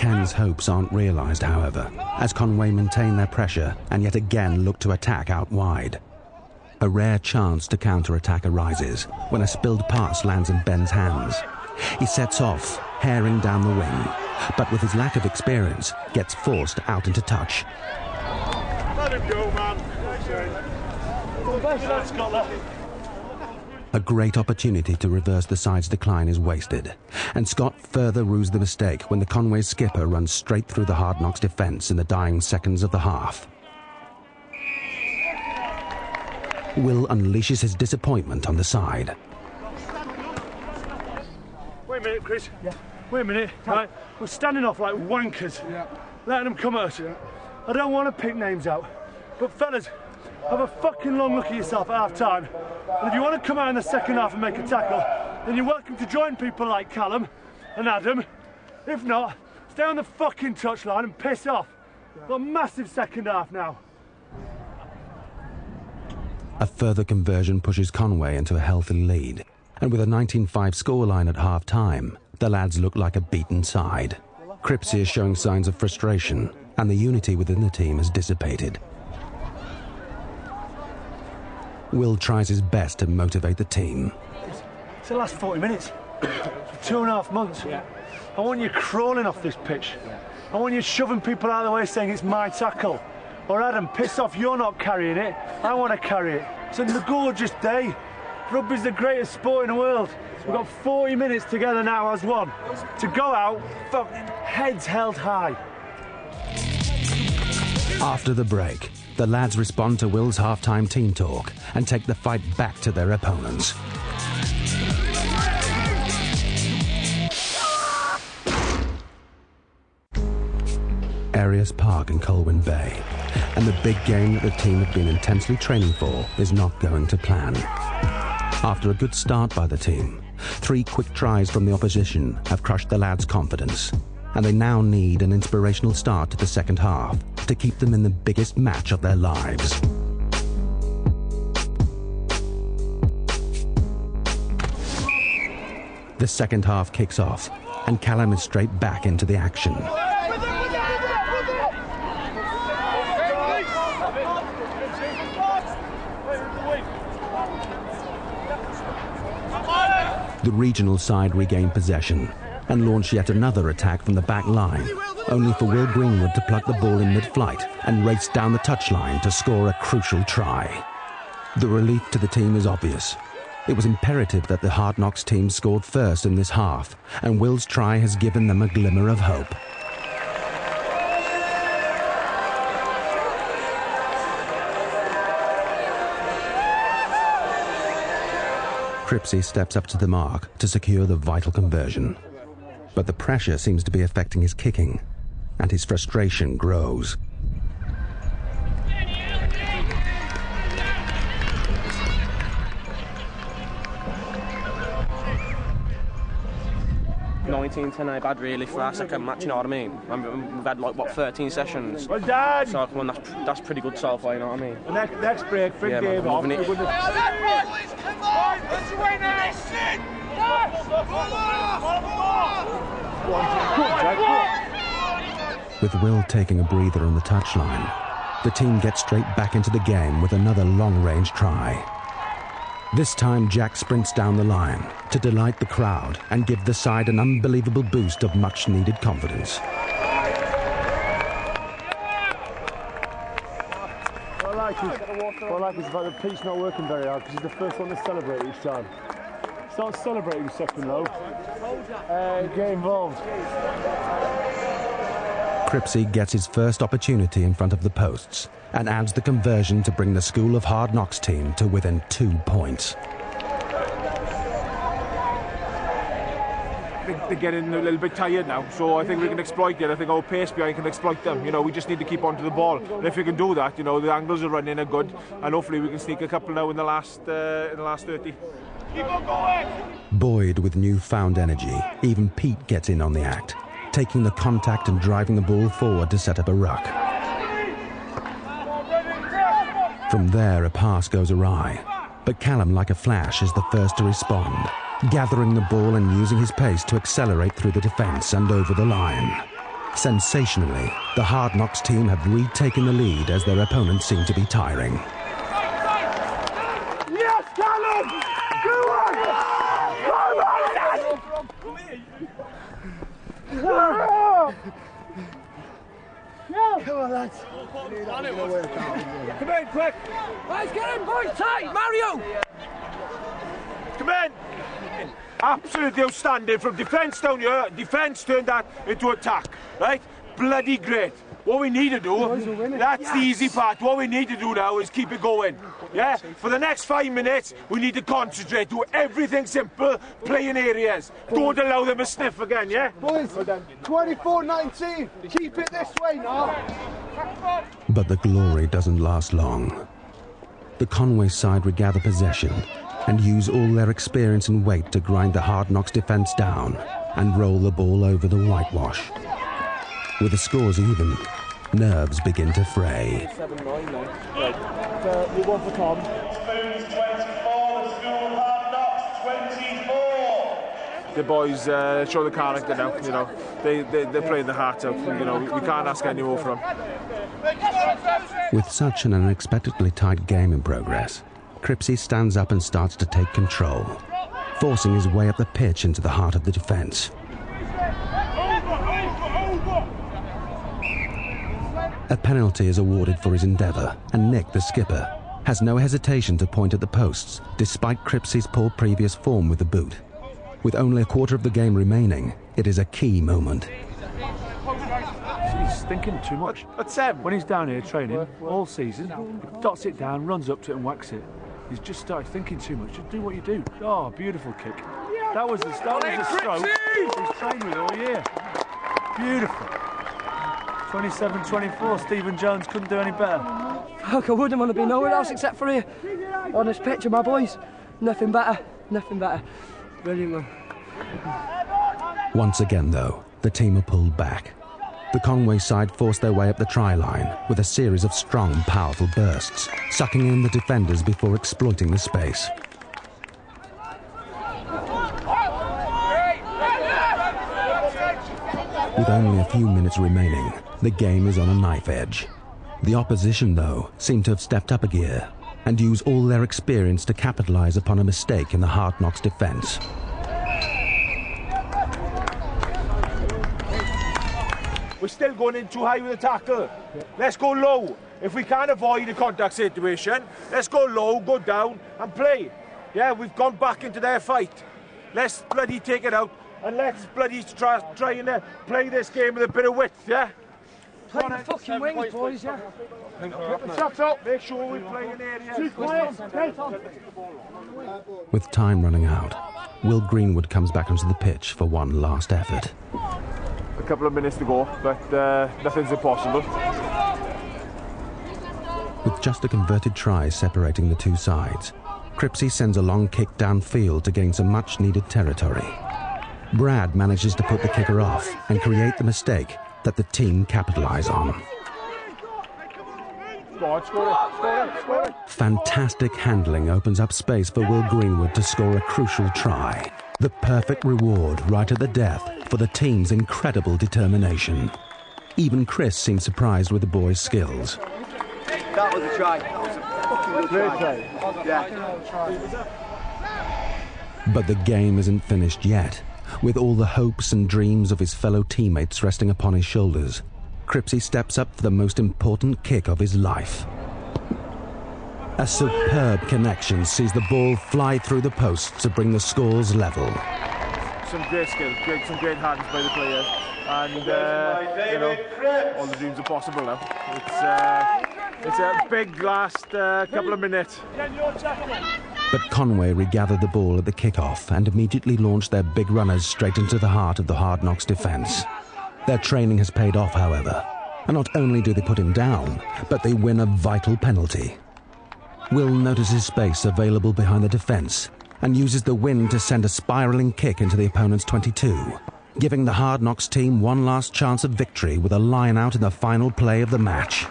Ken's hopes aren't realised, however, as Conway maintain their pressure and yet again look to attack out wide. A rare chance to counter-attack arises when a spilled pass lands in Ben's hands. He sets off, herring down the wing, but with his lack of experience, gets forced out into touch. Let him go, man. A great opportunity to reverse the side's decline is wasted, and Scott further rues the mistake when the Conway skipper runs straight through the Hard Knocks defence in the dying seconds of the half. Will unleashes his disappointment on the side. Wait a minute, Chris. Yeah. Wait a minute. Right. We're standing off like wankers. Yeah. Letting them come at us. Yeah. I don't want to pick names out, but fellas, have a fucking long look at yourself at half-time. And if you want to come out in the second half and make a tackle, then you're welcome to join people like Callum and Adam. If not, stay on the fucking touchline and piss off. Yeah. Got a massive second half now. A further conversion pushes Conway into a healthy lead, and with a 19-5 scoreline at half-time, the lads look like a beaten side. Cripsey is showing signs of frustration, and the unity within the team has dissipated. Will tries his best to motivate the team. It's the last 40 minutes. 2.5 months. Yeah. I want you crawling off this pitch. Yeah. I want you shoving people out of the way saying it's my tackle. Or Adam, piss off, you're not carrying it. I want to carry it. It's a gorgeous day. Rugby's the greatest sport in the world. We've got 40 minutes together now as one. To go out, fucking heads held high. After the break, the lads respond to Will's half-time team talk and take the fight back to their opponents. Arias Park in Colwyn Bay, and the big game that the team have been intensely training for is not going to plan. After a good start by the team, 3 quick tries from the opposition have crushed the lads' confidence, and they now need an inspirational start to the second half to keep them in the biggest match of their lives. The second half kicks off, and Callum is straight back into the action. The regional side regain possession and launch yet another attack from the back line, only for Will Greenwood to pluck the ball in mid-flight and race down the touchline to score a crucial try. The relief to the team is obvious. It was imperative that the Hard Knocks team scored first in this half, and Will's try has given them a glimmer of hope. Cripsey steps up to the mark to secure the vital conversion. But the pressure seems to be affecting his kicking, and his frustration grows. $19 ain't bad really for our second match, you know what I mean? We've had like, what, 13 sessions? Well done! So that's pretty good so far, you know what I mean? Next break, Frig Dave off. With Will taking a breather on the touchline, the team gets straight back into the game with another long-range try. This time Jack sprints down the line to delight the crowd and give the side an unbelievable boost of much-needed confidence. What I like is about the Pete's not working very hard because he's the first one to celebrate each time. Start celebrating second though. Get involved. Cripsey gets his first opportunity in front of the posts and adds the conversion to bring the School of Hard Knocks team to within 2 points. They're getting a little bit tired now, so I think we can exploit it. I think our pace behind can exploit them. You know, we just need to keep onto the ball. And if we can do that, you know, the angles are running are good, and hopefully we can sneak a couple now in the last 30. Keep on going! Buoyed with newfound energy, even Pete gets in on the act, taking the contact and driving the ball forward to set up a ruck. From there, a pass goes awry, but Callum, like a flash, is the first to respond, gathering the ball and using his pace to accelerate through the defence and over the line. Sensationally, the Hard Knocks team have retaken the lead as their opponents seem to be tiring. Yes, Callum! Go on! Come on, lads. Come in, quick. Let's get in, boys, tight, Mario! Come in! Absolutely outstanding from defence down here. Defence turned that into attack, right? Bloody great. What we need to do, that's the easy part. What we need to do now is keep it going. Yeah? For the next 5 minutes, we need to concentrate, do everything simple, play in areas. Don't allow them to sniff again, yeah? Boys, 24-19. Keep it this way now. But the glory doesn't last long. The Conway side regather possession and use all their experience and weight to grind the Hard Knocks defence down and roll the ball over the whitewash. With the scores even, nerves begin to fray. 7-9 now. Right. You one for Tom. The boys show the character now, you know. They're playing the heart out, you know. We can't ask any more from them. With such an unexpectedly tight game in progress, Cripsey stands up and starts to take control, forcing his way up the pitch into the heart of the defence. A penalty is awarded for his endeavour, and Nick, the skipper, has no hesitation to point at the posts, despite Cripsey's poor previous form with the boot. With only a quarter of the game remaining, it is a key moment. He's thinking too much. That's Sam. When he's down here training all season, he dots it down, runs up to it and whacks it. He's just started thinking too much. Just do what you do. Oh, beautiful kick. That was the stroke he's trained with all year. Beautiful. 27-24, Stephen Jones couldn't do any better. Fuck, I wouldn't want to be nowhere else except for here. On this pitch of my boys. Nothing better, nothing better. Brilliant, man. Once again, though, the team are pulled back. The Conway side force their way up the try line with a series of strong, powerful bursts, sucking in the defenders before exploiting the space. With only a few minutes remaining, the game is on a knife edge. The opposition, though, seem to have stepped up a gear and use all their experience to capitalise upon a mistake in the Hard Knocks defence. We're still going in too high with the tackle. Let's go low. If we can't avoid a contact situation, let's go low, go down and play. Yeah, we've gone back into their fight. Let's bloody take it out and let's bloody try and play this game with a bit of width, yeah? Play the fucking wings, boys, yeah? Shut up. Make sure we play in areas. With time running out, Will Greenwood comes back onto the pitch for one last effort. A couple of minutes to go, but nothing's impossible. With just a converted try separating the two sides, Cripsey sends a long kick downfield to gain some much-needed territory. Brad manages to put the kicker off and create the mistake that the team capitalise on. Score it. Fantastic handling opens up space for Will Greenwood to score a crucial try. The perfect reward right at the death for the team's incredible determination. Even Chris seems surprised with the boys' skills. That was a try. That was a fucking good try. Yeah. But the game isn't finished yet. With all the hopes and dreams of his fellow teammates resting upon his shoulders, Cripsey steps up for the most important kick of his life. A superb connection sees the ball fly through the posts to bring the scores level. Some great skill, some great hands by the players, and you know, all the dreams are possible now. It's a big last couple of minutes. But Conway regathered the ball at the kick-off and immediately launched their big runners straight into the heart of the Hard Knocks defence. Their training has paid off, however, and not only do they put him down, but they win a vital penalty. Will notices space available behind the defence and uses the wind to send a spiralling kick into the opponent's 22, giving the Hard Knocks team one last chance of victory with a line-out in the final play of the match.